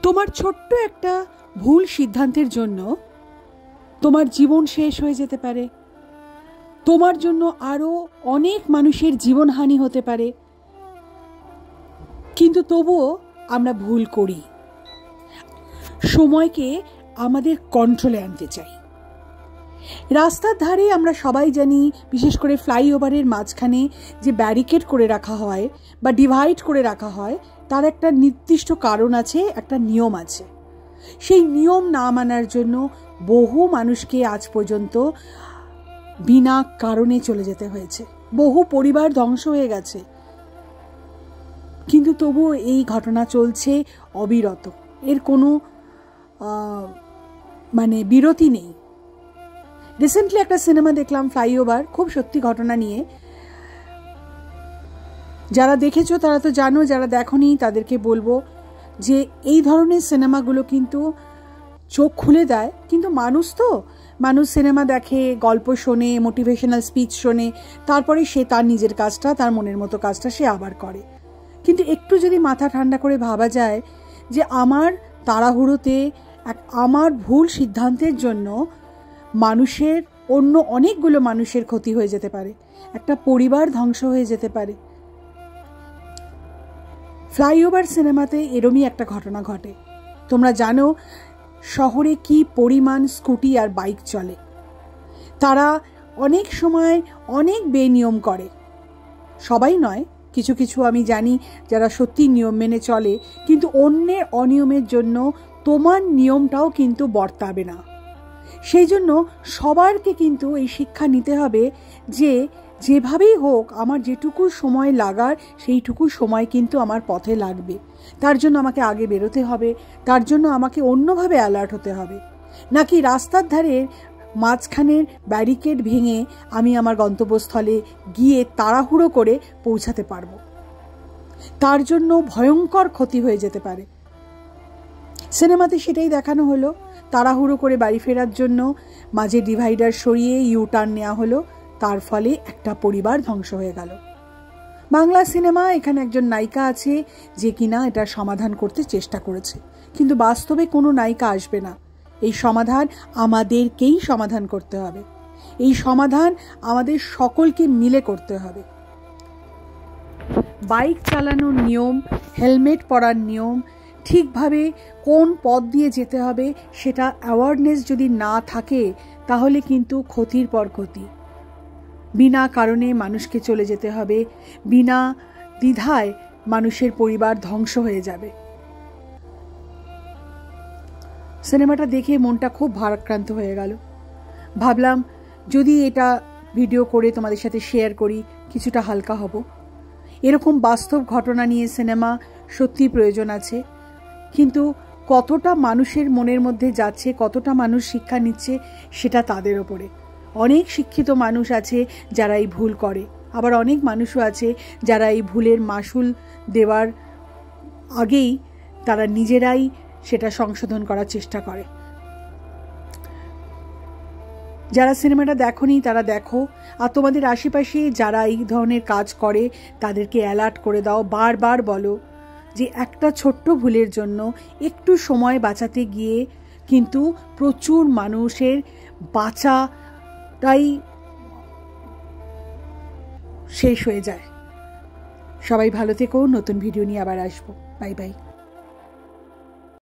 তোমার ছোট্ট একটা ভুল সিদ্ধান্তের জন্য তোমার জীবন শেষ হয়ে যেতে পারে, তোমার জন্য আরও অনেক মানুষের জীবনহানি হতে পারে। কিন্তু তবুও আমরা ভুল করি, সময়কে আমাদের কন্ট্রোলে আনতে চাই। রাস্তার ধারে আমরা সবাই জানি, বিশেষ করে ফ্লাইওভারের মাঝখানে যে ব্যারিকেড করে রাখা হয় বা ডিভাইড করে রাখা হয়, তার একটা নির্দিষ্ট কারণ আছে, একটা নিয়ম আছে। সেই নিয়ম না মানার জন্য বহু মানুষকে আজ পর্যন্ত বিনা কারণে চলে যেতে হয়েছে, বহু পরিবার ধ্বংস হয়ে গেছে। কিন্তু তবুও এই ঘটনা চলছে অবিরত, এর কোনো বিরতি নেই। রিসেন্টলি একটা সিনেমা দেখলাম, ফ্লাইওভার, খুব সত্যি ঘটনা নিয়ে। যারা দেখেছো তারা তো জানো, যারা দেখোনি তাদেরকে বলবো যে এই ধরনের সিনেমাগুলো কিন্তু চোখ খুলে দেয়। কিন্তু মানুষ সিনেমা দেখে, গল্প শোনে, মোটিভেশনাল স্পিচ শোনে, তারপরে সে তার নিজের কাজটা, তার মনের মতো কাজটা সে আবার করে। কিন্তু একটু যদি মাথা ঠান্ডা করে ভাবা যায় যে আমার তাড়াহুড়োতে, আমার ভুল সিদ্ধান্তের জন্য অন্য অনেকগুলো মানুষের ক্ষতি হয়ে যেতে পারে, একটা পরিবার ধ্বংস হয়ে যেতে পারে। ফ্লাইওভার সিনেমাতে এরমই একটা ঘটনা ঘটে। তোমরা জানো শহরে কি পরিমাণ স্কুটি আর বাইক চলে। তারা অনেক সময় অনেক বেনিয়ম করে, সবাই নয়, কিছু কিছু আমি জানি যারা সত্যি নিয়ম মেনে চলে, কিন্তু অন্যের অনিয়মের জন্য তোমার নিয়মটাও কিন্তু বর্তাবে না। সেই জন্য সবারকে কিন্তু এই শিক্ষা নিতে হবে যে যেভাবেই হোক আমার যেটুকু সময় লাগার সেইটুকু সময় কিন্তু আমার পথে লাগবে। তার জন্য আমাকে আগে বেরোতে হবে, তার জন্য আমাকে অন্যভাবে অ্যালার্ট হতে হবে। নাকি রাস্তার ধারে মাঝখানের ব্যারিকেড ভেঙে আমি আমার গন্তব্যস্থলে গিয়ে তাড়াহুড়ো করে পৌঁছাতে পারবো। তার জন্য ভয়ঙ্কর ক্ষতি হয়ে যেতে পারে। সিনেমাতে সেটাই দেখানো হলো, তাড়াহুড়ো করে বাড়ি ফেরার জন্য মাঝে ডিভাইডার সরিয়ে ইউটার্ন নেওয়া হলো, তার ফলে একটা পরিবার ধ্বংস হয়ে গেল। বাংলা সিনেমা, এখানে একজন নায়িকা আছে যে কিনা এটা সমাধান করতে চেষ্টা করেছে, কিন্তু বাস্তবে কোনো নায়িকা আসবে না। এই সমাধান আমাদেরকেই সমাধান করতে হবে, এই সমাধান আমাদের সকলকে মিলে করতে হবে। বাইক চালানোর নিয়ম, হেলমেট পরার নিয়ম, ঠিকভাবে কোন পথ দিয়ে যেতে হবে সেটা অ্যাওয়ারনেস যদি না থাকে তাহলে কিন্তু ক্ষতির পর ক্ষতি। বিনা কারণে মানুষকে চলে যেতে হবে, বিনা দ্বিধায় মানুষের পরিবার ধ্বংস হয়ে যাবে। সিনেমাটা দেখে মনটা খুব ভারাক্রান্ত হয়ে গেল। ভাবলাম যদি এটা ভিডিও করে তোমাদের সাথে শেয়ার করি, কিছুটা হালকা হব। এরকম বাস্তব ঘটনা নিয়ে সিনেমা সত্যি প্রয়োজন আছে, কিন্তু কতটা মানুষের মনের মধ্যে যাচ্ছে, কতটা মানুষ শিক্ষা নিচ্ছে সেটা তাদের ওপরে। অনেক শিক্ষিত মানুষ আছে যারা এই ভুল করে, আবার অনেক মানুষও আছে যারা এই ভুলের মাসুল দেওয়ার আগেই তারা নিজেরাই সেটা সংশোধন করার চেষ্টা করে। যারা সিনেমাটা দেখোনি তারা দেখো, আর তোমাদের আশেপাশে যারা এই ধরনের কাজ করে তাদেরকে অ্যালার্ট করে দাও, বারবার বলো যে একটা ছোট্ট ভুলের জন্য একটু সময় বাঁচাতে গিয়ে কিন্তু প্রচুর মানুষের বাঁচাটাই শেষ হয়ে যায়। সবাই ভালো থেকো, নতুন ভিডিও নিয়ে আবার আসবো। Bye bye.